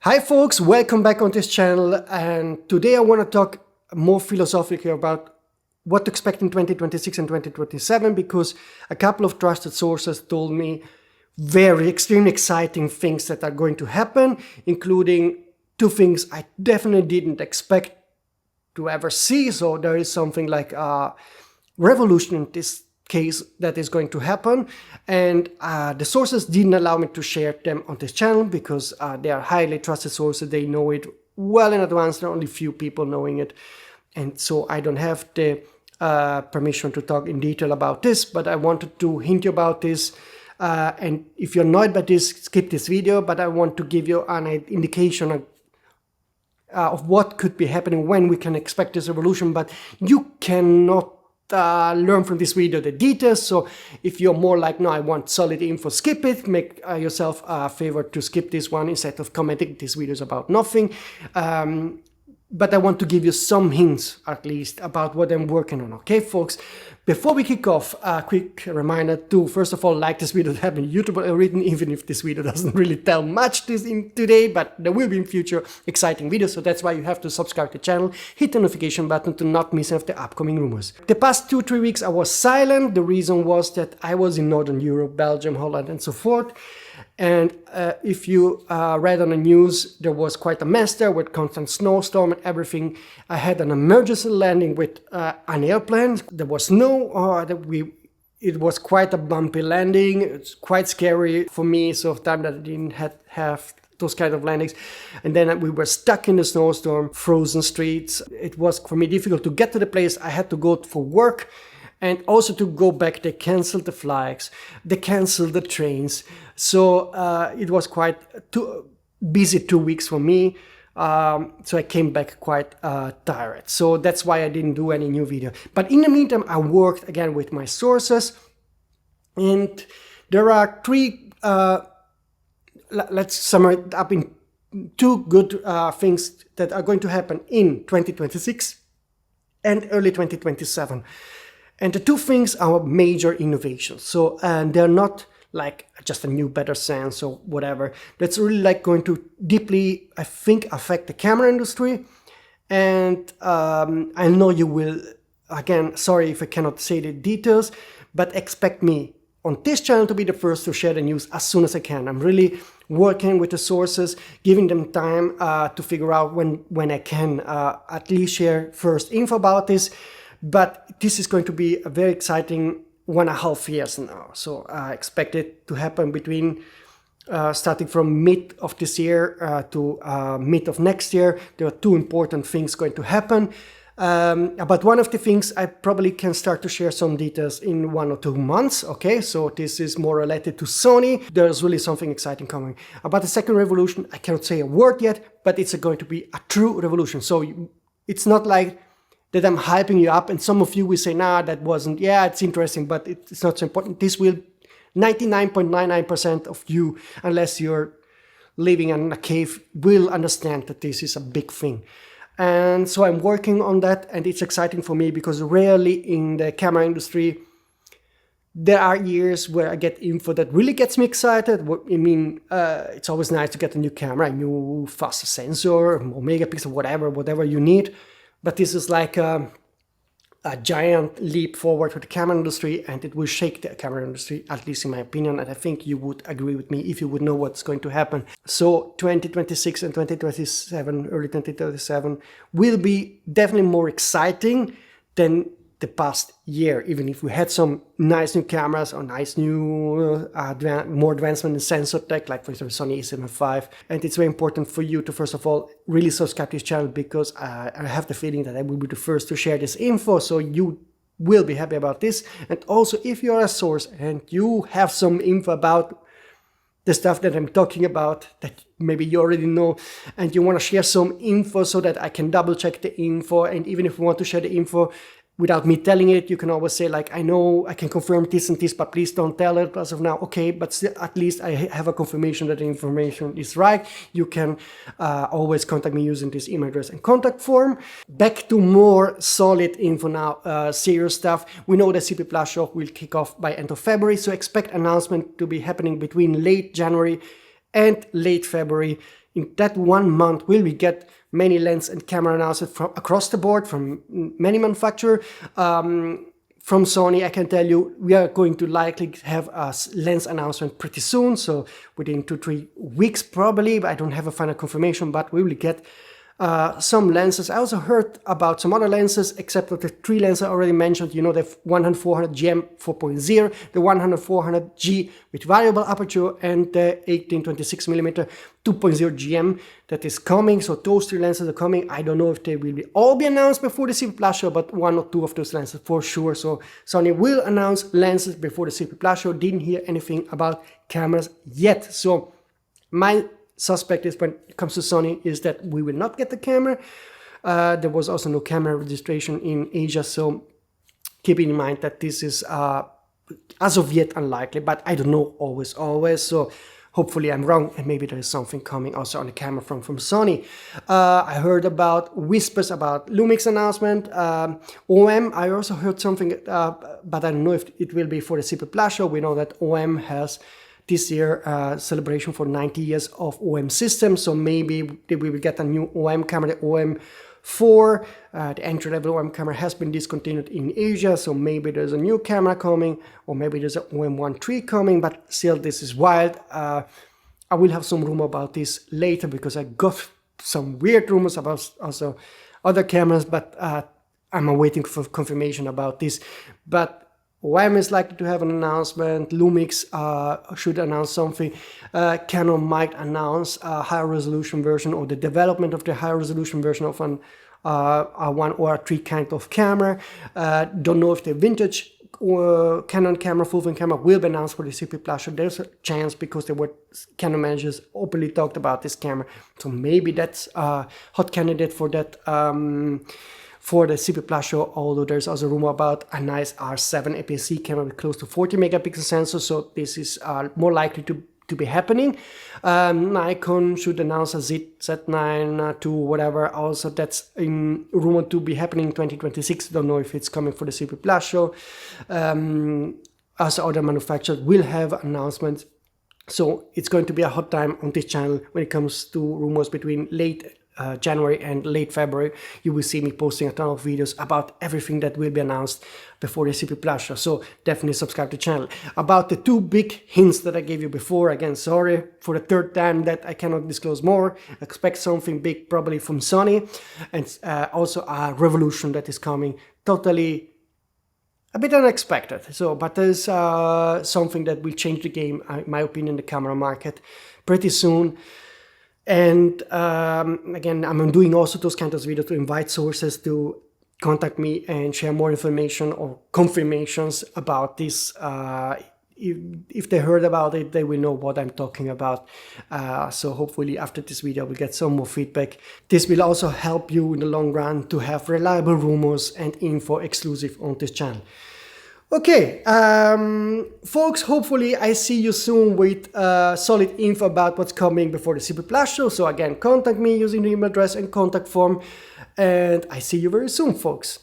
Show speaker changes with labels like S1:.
S1: Hi folks, welcome back on this channel, and today I want to talk more philosophically about what to expect in 2026 and 2027, because a couple of trusted sources told me very extremely exciting things that are going to happen, including two things I definitely didn't expect to ever see. So there is something like a revolution in this case that is going to happen, and the sources didn't allow me to share them on this channel because they are highly trusted sources. They know it well in advance. There are only few people knowing it, and so I don't have the permission to talk in detail about this, but I wanted to hint you about this. And if you're annoyed by this, skip this video, but I want to give you an indication of what could be happening, when we can expect this revolution, but you cannot learn from this video the details. So if you're more like, no, I want solid info, skip it. Make yourself a favor to skip this one instead of commenting this video is about nothing. But I want to give you some hints, at least, about what I'm working on. Okay, folks? Before we kick off, a quick reminder to, first of all, like this video to have a YouTube algorithm, even if this video doesn't really tell much today, but there will be in future exciting videos, so that's why you have to subscribe to the channel, hit the notification button to not miss any of the upcoming rumors. The past 2-3 weeks I was silent. The reason was that I was in Northern Europe, Belgium, Holland, and so forth. And if you read on the news, there was quite a mess there with constant snowstorm and everything. I had an emergency landing with an airplane. There was snow. It was quite a bumpy landing. It's quite scary for me, so time that I didn't have those kind of landings. And then we were stuck in the snowstorm, frozen streets. It was for me difficult to get to the place. I had to go for work. And also to go back, they canceled the flights, they canceled the trains. So it was quite busy 2 weeks for me. So I came back quite tired. So that's why I didn't do any new video. But in the meantime, I worked again with my sources. And there are three, let's sum it up in two good things that are going to happen in 2026 and early 2027. And the two things are major innovations. So, and they're not like just a new, better sense or whatever. That's really like going to deeply, I think, affect the camera industry. And I know you will, again, sorry if I cannot say the details, but expect me on this channel to be the first to share the news as soon as I can. I'm really working with the sources, giving them time to figure out when I can at least share first info about this. But this is going to be a very exciting 1.5 years now. So I expect it to happen between starting from mid of this year to mid of next year. There are two important things going to happen. About one of the things, I probably can start to share some details in 1 or 2 months. Okay, so this is more related to Sony. There's really something exciting coming. About the second revolution, I cannot say a word yet, but it's going to be a true revolution. So it's not like that I'm hyping you up, and some of you will say, nah, that wasn't, yeah, it's interesting, but it's not so important. This will, 99.99% of you, unless you're living in a cave, will understand that this is a big thing. And so I'm working on that, and it's exciting for me because rarely in the camera industry, there are years where I get info that really gets me excited. I mean, it's always nice to get a new camera, a new faster sensor, more megapixel, whatever you need. But this is like a giant leap forward for the camera industry, and it will shake the camera industry, at least in my opinion. And I think you would agree with me if you would know what's going to happen. So 2026 and 2027, early 2037, will be definitely more exciting than the past year, even if we had some nice new cameras or nice new more advancement in sensor tech, like for example Sony a7 V. And it's very important for you to first of all really subscribe to this channel, because I have the feeling that I will be the first to share this info, so you will be happy about this. And also, if you're a source and you have some info about the stuff that I'm talking about that maybe you already know, and you want to share some info so that I can double check the info, and even if you want to share the info without me telling it, you can always say like, I know I can confirm this and this, but please don't tell it as of now. Okay, but still, at least I have a confirmation that the information is right. You can always contact me using this email address and contact form. Back to more solid info now, serious stuff. We know the CP Plus shop will kick off by end of February, so expect announcement to be happening between late January and late February. in that 1 month will we get many lens and camera announcements from across the board from many manufacturers. From Sony, I can tell you we are going to likely have a lens announcement pretty soon, so within 2-3 weeks probably, but I don't have a final confirmation, but we will get some lenses. I also heard about some other lenses, except for the 3 lenses I already mentioned. You know, the 100-400 GM 4.0, the 100-400 G with variable aperture, and the 18-26mm 2.0 GM that is coming. So those 3 lenses are coming. I don't know if they will all be announced before the CP Plus show, but 1 or 2 of those lenses for sure. So Sony will announce lenses before the CP Plus show. Didn't hear anything about cameras yet. So my suspect is, when it comes to Sony, is that we will not get the camera. There was also no camera registration in Asia, so keep in mind that this is as of yet unlikely, but I don't know always, so hopefully I'm wrong and maybe there is something coming also on the camera front from Sony. I heard about whispers about Lumix announcement. OM, I also heard something, but I don't know if it will be for the CP Plus show. We know that OM has this year celebration for 90 years of OM system, so maybe we will get a new OM camera, the OM4. The entry-level OM camera has been discontinued in Asia, so maybe there's a new camera coming, or maybe there's an OM1.3 coming, but still this is wild. I will have some rumor about this later, because I got some weird rumors about also other cameras, but I'm waiting for confirmation about this. But OM is likely to have an announcement. Lumix should announce something. Canon might announce a higher resolution version, or the development of the higher resolution version of a 1 or a 3 kind of camera. Don't know if the vintage Canon camera, full-frame camera, will be announced for the CP Plus show. There's a chance, because there were Canon managers openly talked about this camera. So maybe that's a hot candidate for that. For the CP Plus show, although there's also rumor about a nice R7 aps-c camera with close to 40 megapixel sensor, so this is more likely to be happening. Nikon should announce a Z9 to whatever, also that's in rumor to be happening in 2026. Don't know if it's coming for the CP Plus show. Also other manufacturers will have announcements, so it's going to be a hot time on this channel when it comes to rumors between late January and late February. You will see me posting a ton of videos about everything that will be announced before the CP Plus show, so definitely subscribe to the channel. About the 2 big hints that I gave you before, again, sorry for the 3rd time that I cannot disclose more. Expect something big probably from Sony, and also a revolution that is coming totally a bit unexpected. So, but there's something that will change the game, in my opinion, the camera market pretty soon. And again, I'm doing also those kinds of videos to invite sources to contact me and share more information or confirmations about this. If they heard about it, they will know what I'm talking about. So hopefully after this video, we'll get some more feedback. This will also help you in the long run to have reliable rumors and info exclusive on this channel. Okay, folks, hopefully I see you soon with solid info about what's coming before the CP Plus show. So again, contact me using the email address and contact form, and I see you very soon, folks.